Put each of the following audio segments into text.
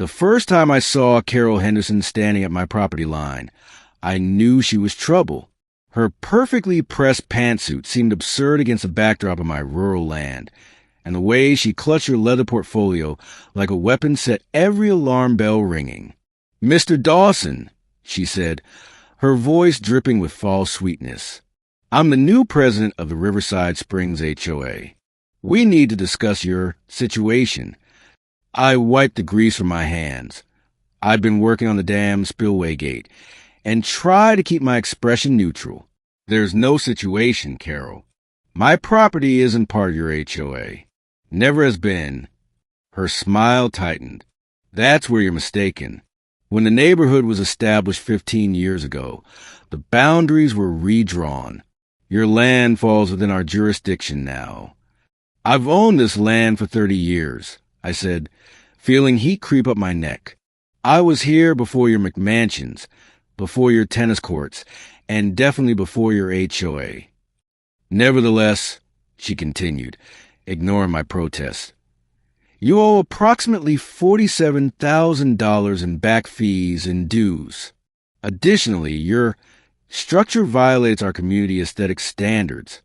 The first time I saw Carol Henderson standing at my property line, I knew she was trouble. Her perfectly pressed pantsuit seemed absurd against the backdrop of my rural land, and the way she clutched her leather portfolio like a weapon set every alarm bell ringing. "Mr. Dawson," she said, her voice dripping with false sweetness. "I'm the new president of the Riverside Springs HOA. We need to discuss your situation." I wiped the grease from my hands. I've been working on the dam spillway gate, and try to keep my expression neutral. "There's no situation, Carol. My property isn't part of your HOA. Never has been." Her smile tightened. "That's where you're mistaken. When the neighborhood was established 15 years ago, the boundaries were redrawn. Your land falls within our jurisdiction now." "I've owned this land for 30 years, I said, feeling heat creep up my neck. "I was here before your McMansions, before your tennis courts, and definitely before your HOA. "Nevertheless," she continued, ignoring my protest, "you owe approximately $47,000 in back fees and dues. Additionally, your structure violates our community aesthetic standards."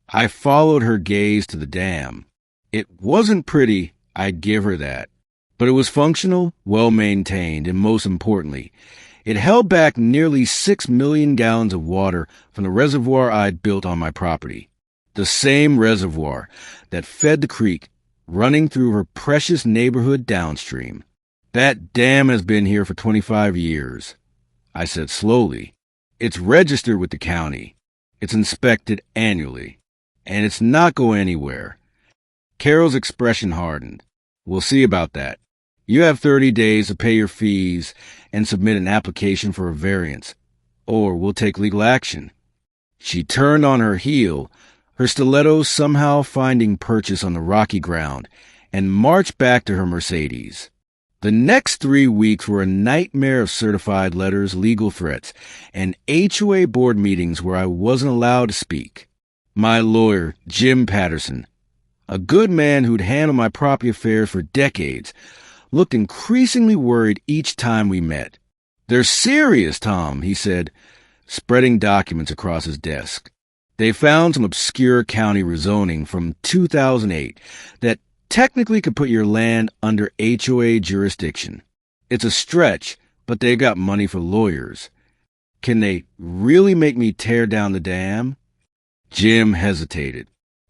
I followed her gaze to the dam. It wasn't pretty, I'd give her that. But it was functional, well-maintained, and most importantly, it held back nearly 6 million gallons of water from the reservoir I'd built on my property. The same reservoir that fed the creek running through her precious neighborhood downstream. "That dam has been here for 25 years, I said slowly. "It's registered with the county. It's inspected annually. And it's not going anywhere." Carol's expression hardened. "We'll see about that. You have 30 days to pay your fees and submit an application for a variance, or we'll take legal action." She turned on her heel, her stilettos somehow finding purchase on the rocky ground, and marched back to her Mercedes. The next 3 weeks were a nightmare of certified letters, legal threats, and HOA board meetings where I wasn't allowed to speak. My lawyer, Jim Patterson, a good man who'd handled my property affairs for decades, looked increasingly worried each time we met. "They're serious, Tom," he said, spreading documents across his desk. They found some obscure county rezoning from 2008 that technically could put your land under HOA jurisdiction. It's a stretch, but they've got money for lawyers. Can they really make me tear down the dam? Jim hesitated.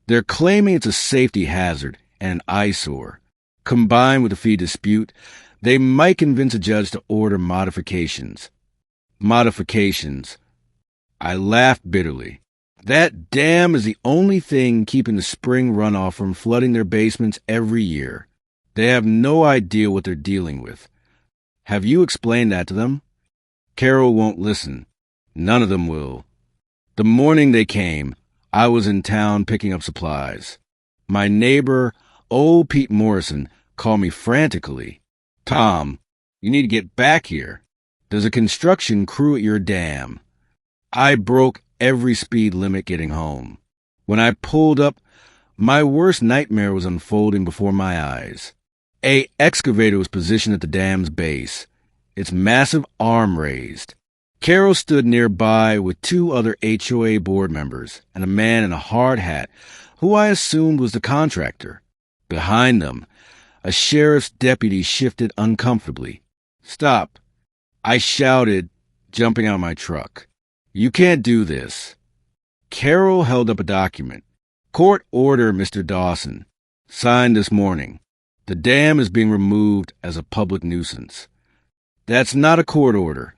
"They're claiming it's a safety hazard and an eyesore. Combined with the fee dispute, they might convince a judge to order modifications." Modifications. I laughed bitterly. That dam is the only thing keeping the spring runoff from flooding their basements every year. They have no idea what they're dealing with. Have you explained that to them? Carol won't listen. None of them will. The morning they came, I was in town picking up supplies. My neighbor, old Pete Morrison, called me frantically. "Tom, you need to get back here. There's a construction crew at your dam." I broke every speed limit getting home. When I pulled up, my worst nightmare was unfolding before my eyes. A excavator was positioned at the dam's base, its massive arm raised. Carol stood nearby with 2 other HOA board members and a man in a hard hat, who I assumed was the contractor. Behind them, a sheriff's deputy shifted uncomfortably. "Stop," I shouted, jumping out of my truck. "You can't do this." Carol held up a document. "Court order, Mr. Dawson. Signed this morning. The dam is being removed as a public nuisance." "That's not a court order,"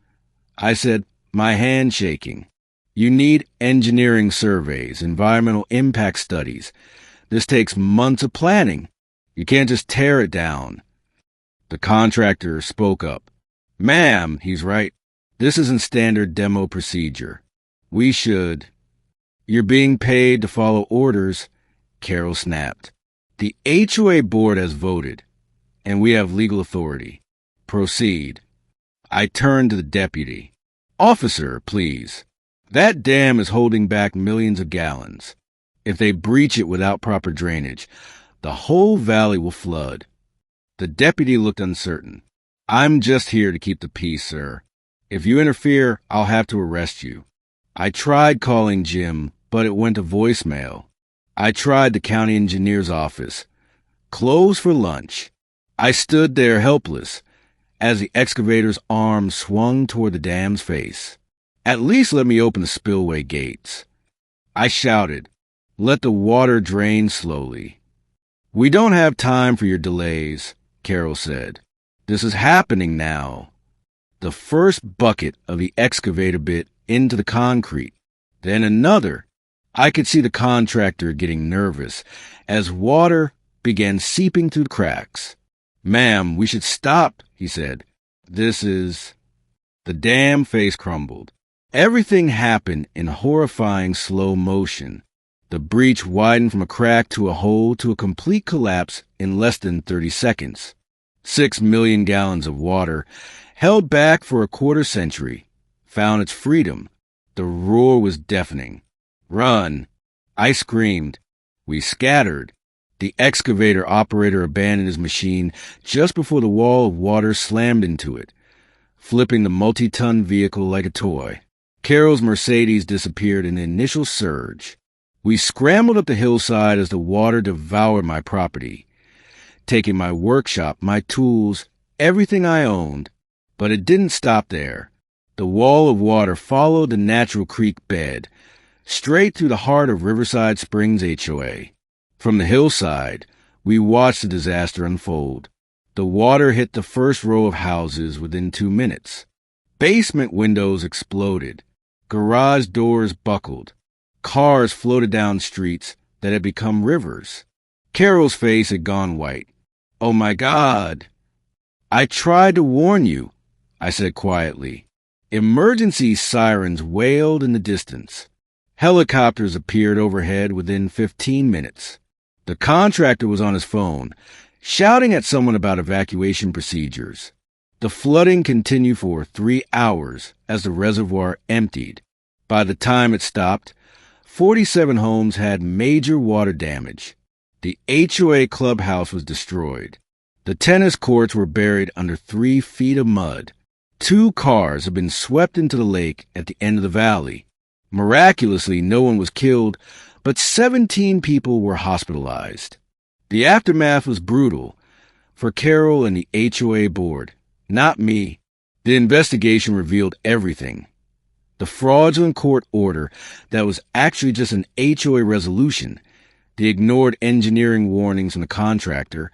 I said, my hand shaking. "You need engineering surveys, environmental impact studies. This takes months of planning. You can't just tear it down." The contractor spoke up. "Ma'am," he's right. "This isn't standard demo procedure. We should—" "You're being paid to follow orders," Carol snapped. "The HOA board has voted, and we have legal authority. Proceed." I turned to the deputy. "Officer, please. That dam is holding back millions of gallons. If they breach it without proper drainage, the whole valley will flood." The deputy looked uncertain. I'm just here to keep the peace, sir. If you interfere, I'll have to arrest you. I tried calling Jim, but it went to voicemail. I tried the county engineer's office. Closed for lunch. I stood there helpless as the excavator's arm swung toward the dam's face. At least let me open the spillway gates. I shouted, "Let the water drain slowly." "We don't have time for your delays," Carol said. "This is happening now." The first bucket of the excavator bit into the concrete, then another. I could see the contractor getting nervous as water began seeping through the cracks. "Ma'am, we should stop," he said. "This is—" The dam face crumbled. Everything happened in horrifying slow motion. The breach widened from a crack to a hole to a complete collapse in less than 30 seconds. 6 million gallons of water, held back for a quarter century, found its freedom. The roar was deafening. "Run!" I screamed. We scattered. The excavator operator abandoned his machine just before the wall of water slammed into it, flipping the multi-ton vehicle like a toy. Carol's Mercedes disappeared in the initial surge. We scrambled up the hillside as the water devoured my property, taking my workshop, my tools, everything I owned. But it didn't stop there. The wall of water followed the natural creek bed, straight through the heart of Riverside Springs HOA. From the hillside, we watched the disaster unfold. The water hit the first row of houses within 2 minutes. Basement windows exploded. Garage doors buckled. Cars floated down streets that had become rivers. Carol's face had gone white. "Oh my God!" "I tried to warn you," I said quietly. Emergency sirens wailed in the distance. Helicopters appeared overhead within 15 minutes. The contractor was on his phone, shouting at someone about evacuation procedures. The flooding continued for 3 hours as the reservoir emptied. By the time it stopped, 47 homes had major water damage. The HOA clubhouse was destroyed. The tennis courts were buried under 3 feet of mud. 2 cars had been swept into the lake at the end of the valley. Miraculously, no one was killed, but 17 people were hospitalized. The aftermath was brutal for Carol and the HOA board, not me. The investigation revealed everything. The fraudulent court order that was actually just an HOA resolution, the ignored engineering warnings from the contractor,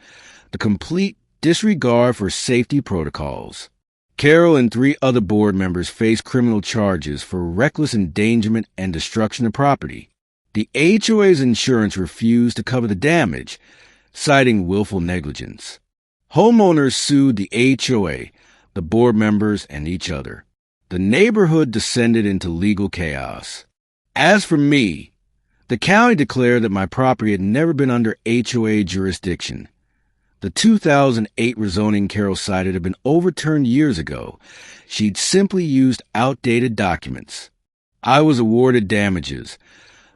the complete disregard for safety protocols. Carol and 3 other board members faced criminal charges for reckless endangerment and destruction of property. The HOA's insurance refused to cover the damage, citing willful negligence. Homeowners sued the HOA, the board members, and each other. The neighborhood descended into legal chaos. As for me, the county declared that my property had never been under HOA jurisdiction. The 2008 rezoning Carol cited had been overturned years ago. She'd simply used outdated documents. I was awarded damages,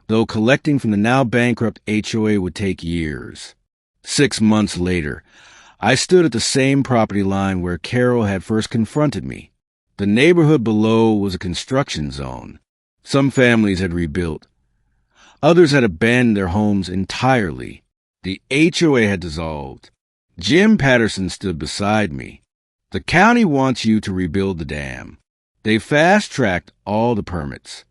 though collecting from the now bankrupt HOA would take years. 6 months later, I stood at the same property line where Carol had first confronted me. The neighborhood below was a construction zone. Some families had rebuilt. Others had abandoned their homes entirely. The HOA had dissolved. Jim Patterson stood beside me. "The county wants you to rebuild the dam. They fast-tracked all the permits.